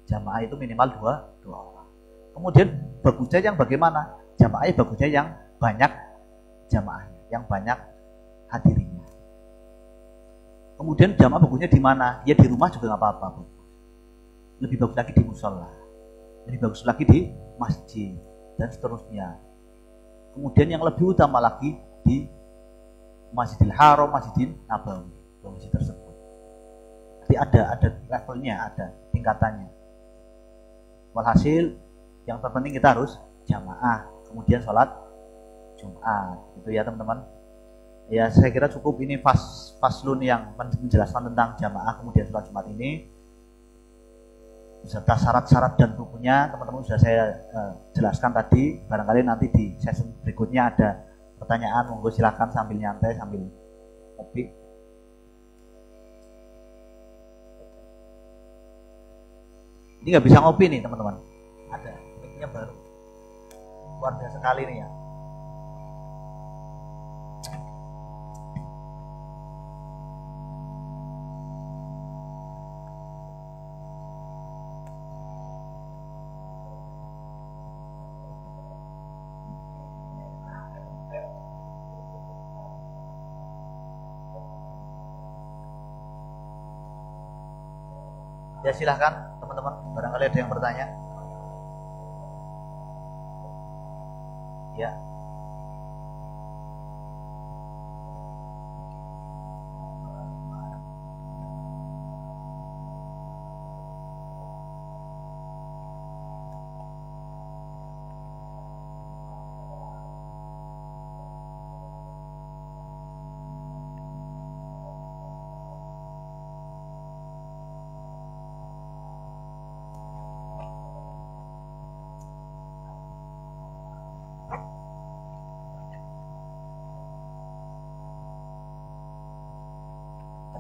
S4: Jamaah itu minimal 2 orang. Kemudian bagusnya yang bagaimana? Jamaahnya bagusnya yang banyak jamaahnya, yang banyak hadirinya. Kemudian jamaah bagusnya di mana? Ya di rumah juga nggak apa-apa. Lebih bagus lagi di musola, lebih bagus lagi di masjid dan seterusnya. Kemudian yang lebih utama lagi di Masjidil Haram, Masjidil Nabawi, masjid tersebut. Jadi ada levelnya, ada tingkatannya. Walhasil yang terpenting kita harus jamaah, kemudian sholat Jumat, gitu ya teman-teman. Ya saya kira cukup ini faslun yang menjelaskan tentang jamaah kemudian sholat Jumat ini, beserta syarat-syarat dan rukunnya teman-teman sudah saya jelaskan tadi. Barangkali nanti di sesi berikutnya ada pertanyaan, monggo silakan sambil nyantai sambil ngopi. Ini nggak bisa ngopi nih teman-teman. Ada, mic-nya baru. Luar biasa sekali nih ya. Ya silahkan teman-teman, barangkali ada yang bertanya. Ya.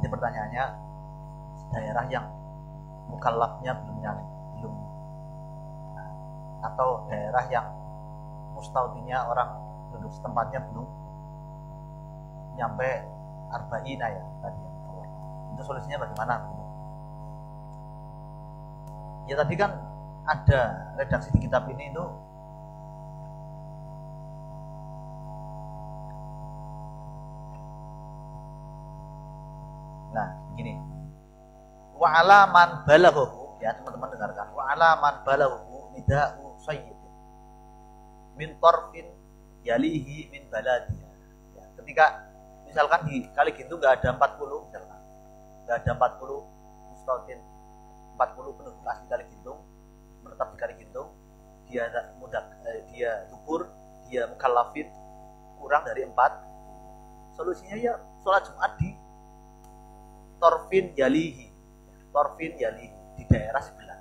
S4: Pertanyaannya, daerah yang mukallafnya belum atau daerah yang mustautinya orang penduduk setempatnya belum nyampe arba'ina ya tadi. Itu solusinya bagaimana? Ya tadi kan ada redaksi di kitab ini itu begini. Wa alaman balaghu, ya teman-teman dengarkan. Wa alaman balaghu nida'u sayyid min tarfin yalihi min baladiha. Ya, ketika misalkan di Kali Gintung enggak ada 40 misalkan. Enggak ada 40 mustautin, 40 penduduk asli Kali Gintung menetap di Kali Gintung, dia dubur, dia mukallafin kurang dari 4. Solusinya ya sholat Jumat di Torfin Yalihi di daerah sebelah.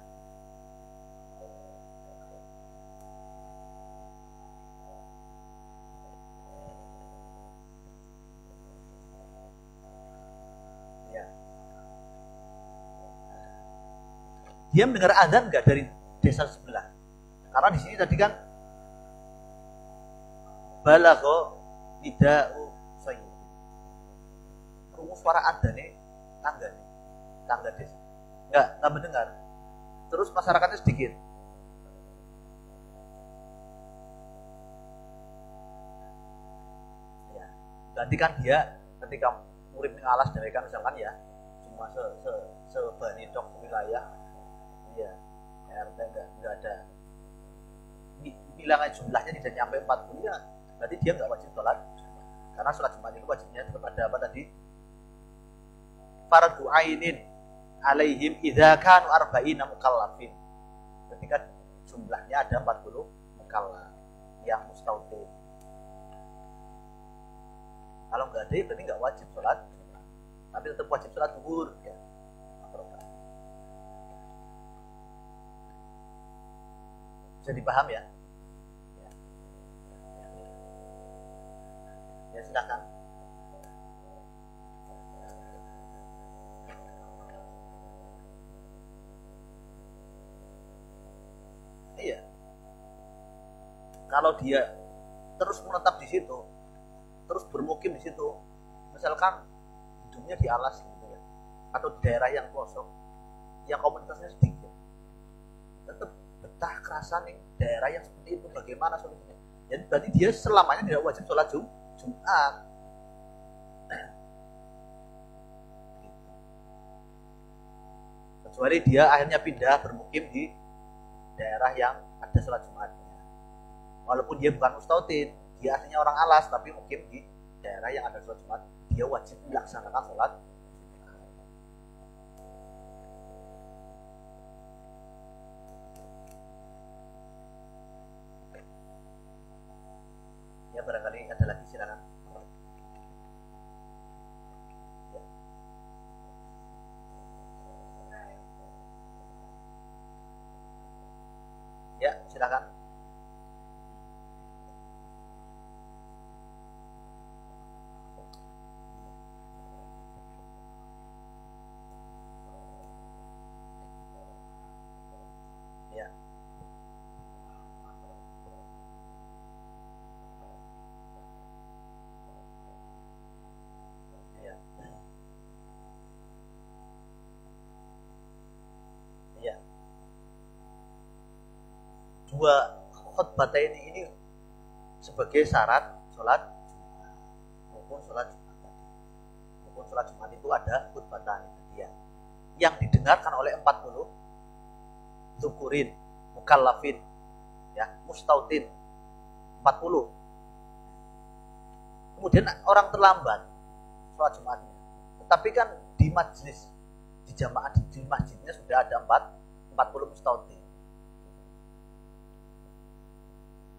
S4: dia mendengar azan nggak dari desa sebelah? Karena di sini tadi kan balagho nida'u sayyid. Krungu suara adzane tangga desa. Enggak mendengar. Terus masyarakatnya sedikit. Ya, berarti kan dia ketika murid ngalas dari kan misalkan ya cuma sebani dok wilayah, ya RT enggak ada. Bilangan jumlahnya tidak nyampe 40 ya, berarti dia enggak wajib sholat. Karena sholat Jumat itu wajibnya tetap ada apa tadi? Fardu ainin alaihim idza kanu arba'ina mukallafin. Ketika jumlahnya ada 40 mukallaf yang mustautin. Kalau enggak ada berarti enggak wajib sholat, tapi tetap wajib sholat zuhur ya. Bisa dipaham ya? Ya silakan. Iya. Kalau dia terus menetap di situ, terus bermukim di situ, misalkan hidupnya di alas gitu ya, atau di daerah yang pelosok, yang komunitasnya sedikit, tetap betah kerasa nih daerah yang seperti itu. Bagaimana solusinya? Jadi berarti dia selamanya tidak wajib sholat Jumat. Kecuali dia akhirnya pindah bermukim di daerah yang ada sholat Jumatnya. Walaupun dia bukan mustautin, dia aslinya orang alas tapi mukim di daerah yang ada sholat Jumat, dia wajib melaksanakan sholat. Ya barangkali ada lagi, silakan. Ya, silakan. Ya. Ya. Ya. Dua khutbah ini sebagai syarat sholat Jumat maupun sholat Jumat. Maupun sholat Jumat itu ada khutbah dia yang didengarkan oleh 40 zukurin, mukallafin, ya, mustautin 40. Kemudian orang terlambat sholat Jumatnya, tetapi kan di majlis, di jamaah di masjidnya sudah ada 40 mustautin.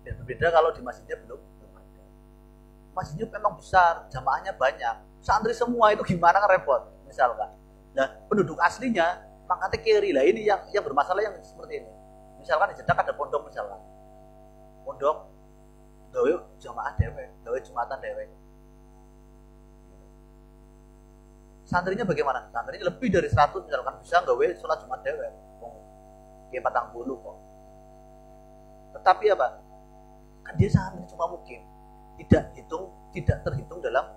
S4: Dan berbeda kalau di masjidnya belum ada. Masjidnya memang besar, jamaahnya banyak, santri semua itu gimana kan repot misalkan. Nah penduduk aslinya pangkatnya kiri lah, ini yang bermasalah yang seperti ini. Misalkan di Jeddah ada pondok misalkan, pondok gawe jamaah dewe, gawe jumatan dewe. Santrinya bagaimana? Santrinya lebih dari 100 misalkan, bisa gawe sholat Jumat dewe. Kayak 40 kok. Tetapi apa? Kan dia santri cuma mukim, tidak terhitung dalam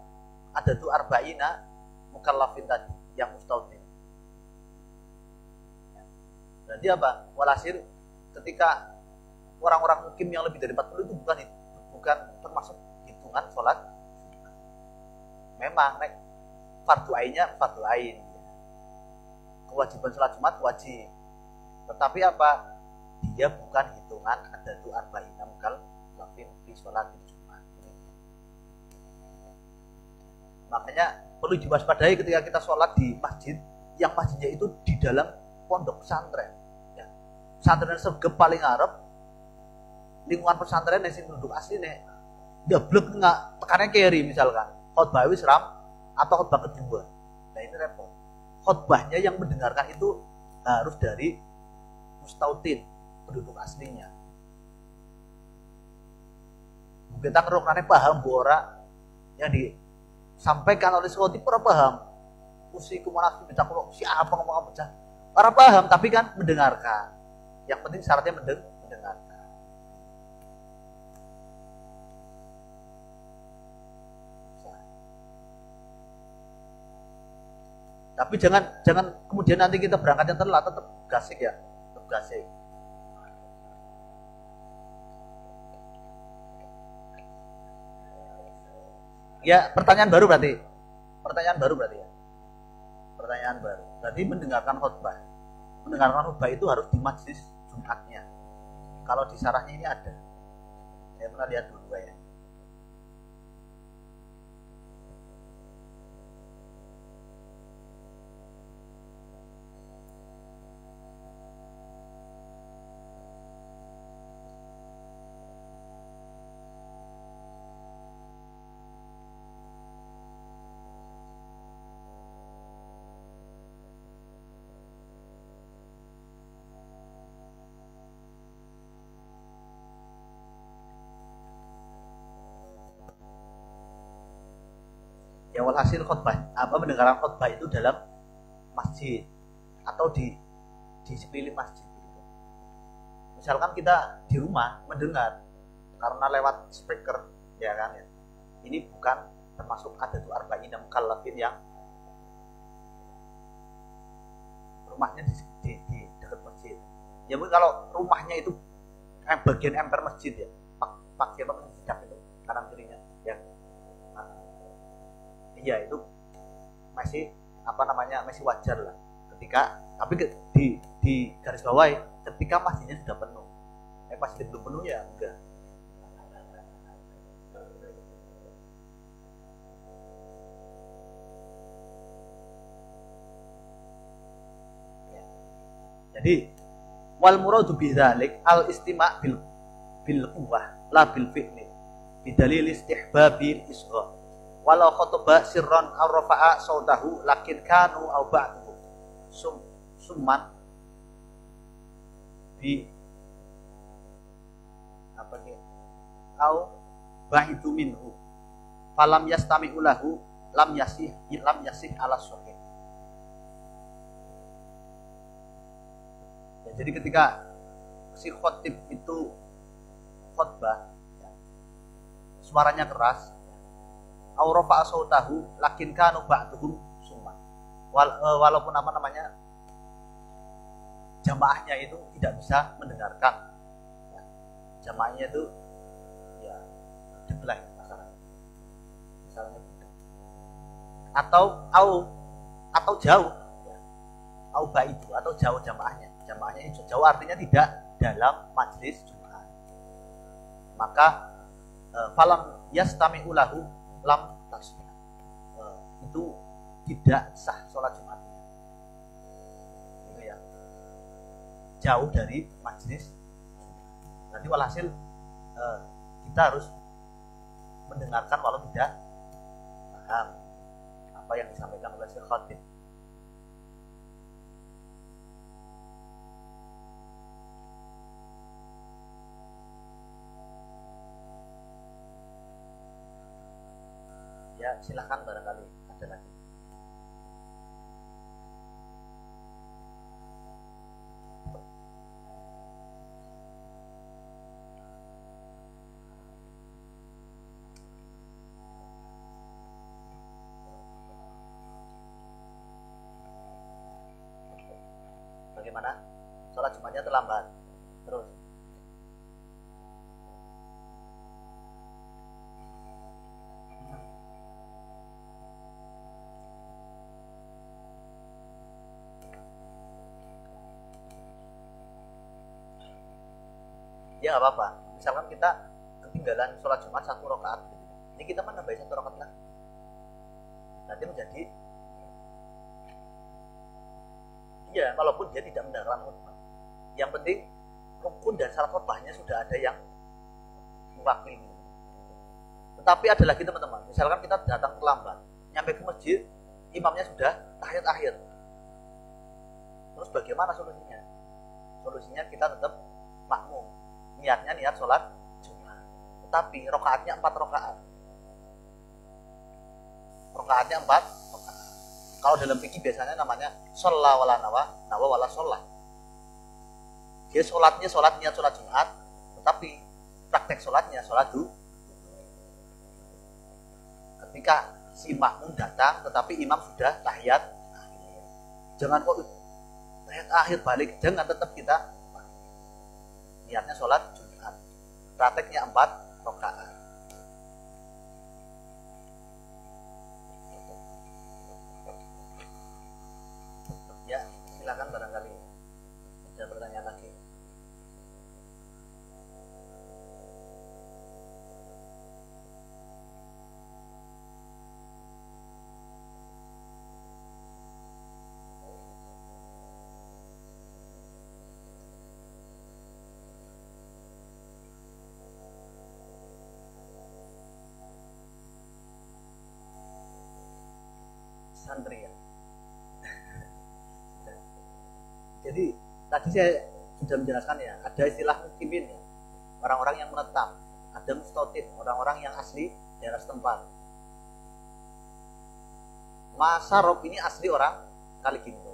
S4: adatu arba'ina mukallafin tadi yang mustautin. Jadi apa? Walhasil ketika orang-orang mukim yang lebih dari 40 itu bukan termasuk hitungan sholat. Memang fardu ainnya fardu ain. Kewajiban sholat Jumat wajib. Tetapi apa? Dia bukan hitungan adatu arba'ina mukallafin di sholat Jumat. Makanya perlu diwaspadai ketika kita sholat di masjid, yang masjidnya itu di dalam pondok pesantren. Ya. Pesantren segep paling ngarep, lingkungan pesantren yang sing penduduk asli nih, gablek nggak tekannya kiri misalkan, khotbah wis ram atau khotbah kedua. Nah ini repot. Khotbahnya yang mendengarkan itu harus dari mustautin, penduduk aslinya. Kita ngerokoknya paham buora yang disampaikan oleh Soti pernah paham. Usiku manasku bisa kalau siapa ngomong apa Orang paham tapi kan mendengarkan. Yang penting syaratnya mendengarkan. Tapi jangan kemudian nanti kita berangkatnya telat, tetap gasik ya, tetap gasik. Ya, pertanyaan baru berarti. Pertanyaan baru berarti ya. Pertanyaan baru. Berarti mendengarkan khutbah. Mendengarkan khutbah itu harus di majelis Jumatnya. Kalau di syarahnya ini ada. Saya pernah lihat dulu ya. Ya walhasil khutbah, mendengarkan khutbah itu dalam masjid atau di sekeliling masjid gitu. Misalkan kita di rumah mendengar karena lewat speaker ya kan ya. Ini bukan termasuk adatul arba'in mukallafin yang rumahnya di dekat masjid. Ya mungkin kalau rumahnya itu bagian emper masjid ya. Pak siapa menjejak itu kanan kirinya ya. Iya itu masih masih wajar lah ketika tapi di garis bawah ketika masjidnya sudah penuh. Masjid belum penuh ya enggak. Ya. Jadi wal muradu bidzalik al istima' bil quwwah la bil fi'li bidalil istihbabil isghar. Walau khutbah sirron aw rafa'a sautahu lakin kanu aw ba'duhu summan bi apa dia aw ba'idu minhu falam yastami'u lahu lam yasih ala sahih. Ya, jadi ketika si khotib itu khutbah ya, suaranya keras aurafa sautahu lakin kanu ba'duhum summa. Walaupun jamaahnya itu tidak bisa mendengarkan. Ya, jamaahnya itu ya debleh masalahnya. Atau jauh ya. Au baidu atau jauh jamaahnya. Jamaahnya itu jauh artinya tidak dalam majelis Jumat. Maka falam yastami'u lahu lam tasbih itu tidak sah sholat Jumatnya. Itu ya. Jauh dari majelis. Nanti walhasil kita harus mendengarkan walau tidak paham apa yang disampaikan oleh Syekh Khatib. Ya silahkan barangkali ada lagi. Bagaimana? Sholat Jumatnya terlambat. Terus ya nggak apa-apa. Misalkan kita ketinggalan sholat Jumat 1 rakaat, ini kita menambah 1 rakaat lagi. Nanti menjadi iya, walaupun dia tidak mendengarkan khutbah. Yang penting rukun dan syarat khutbahnya sudah ada yang mewakili. Tetapi ada lagi teman-teman, misalkan kita datang terlambat, nyampe ke masjid, imamnya sudah tahiyat akhir. Terus bagaimana solusinya? Solusinya kita tetap makmum. Niatnya niat sholat Jumat. Tetapi rokaatnya 4 rokaat. Rokaatnya 4 rokaat. Kalau dalam fikih biasanya namanya sholla wala nawa wala sholla. Dia sholatnya niat sholat Jumat, tetapi praktek sholatnya sholat duha. Ketika si makmum datang, tetapi imam sudah tahiyat akhir. Jangan kok tahiyat akhir balik, jangan, tetap kita niatnya sholat Jumat. Prakteknya 4 rakaat. Ya, silakan barangkali ada pertanyaan lagi. Santri ya. Jadi tadi saya sudah menjelaskan ya, ada istilah mukimin ya, orang-orang yang menetap, ada mustautin, orang-orang yang asli daerah setempat. Mas Sarop ini asli orang Kaligintung,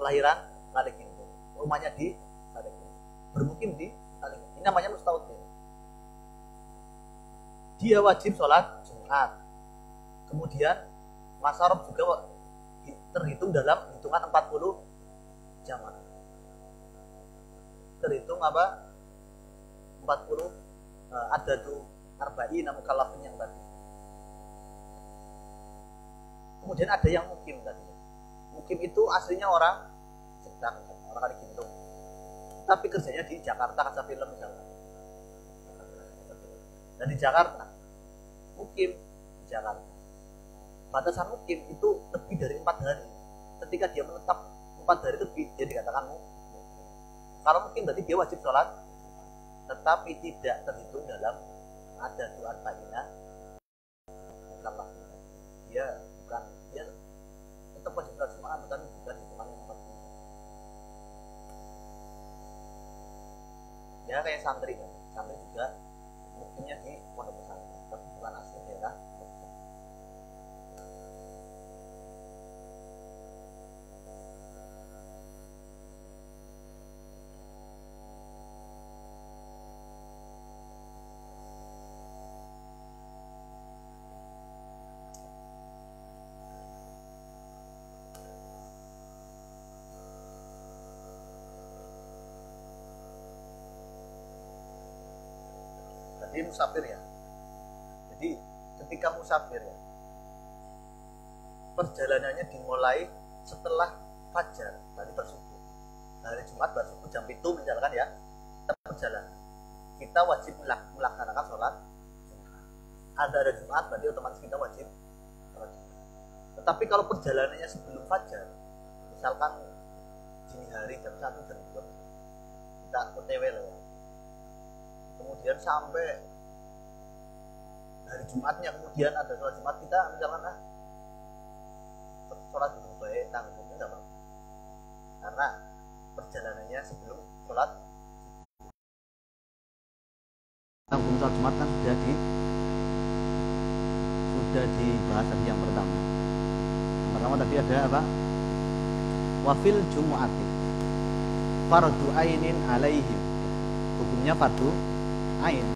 S4: kelahiran Kaligintung, rumahnya di Kaligintung, bermukim di Kaligintung. Ini namanya mustautin. Dia wajib sholat Jumat. Kemudian Mas Sarop juga terhitung dalam hitungan 40 jamaah. Terhitung apa? 40 ada tuh arba'ina mukallafin yang tadi. Kemudian ada yang mukim tadi. Mukim itu aslinya orang Jeddah, orang Kaligintung, tapi kerjanya di Jakarta, kaca film misalnya. Dan di Jakarta mukim di Jakarta. Batasan mukim itu lebih dari 4 hari. Ketika dia menetap 4 hari lebih, dia dikatakan mukim. Kalau mukim berarti dia wajib sholat, tetapi tidak terhitung dalam ada doa arba'ina. Dia bukan, dia tetap wajib sholat Jumat, bukan hitungan yang 40. Ya kayak santri kan, santri juga mukimnya di pondok pesantren, tapi bukan asli daerah. Jadi musafir ya. Jadi ketika musafir ya, perjalanannya dimulai setelah fajar, tadi bersubuh. Hari Jumat bersubuh jam 7 misalkan ya, kita perjalanan. Kita wajib melaksanakan sholat Jumat. Ada Jumat berarti otomatis kita wajib sholat Jumat. Tetapi kalau perjalanannya sebelum fajar, misalkan dini hari jam 1 jam 2, kita OTW lah ya. Kemudian sampai hari Jumatnya, kemudian ada sholat Jumat, kita misalkan sholat dulu baik, tanggungnya nggak apa-apa, karena perjalanannya sebelum sholat.
S5: Tanggung sholat Jumat kan sudah dibahas tadi yang pertama. Yang pertama tadi ada apa? Wafil Jumu'ati fardu ainin alaihim, hukumnya fardu ain.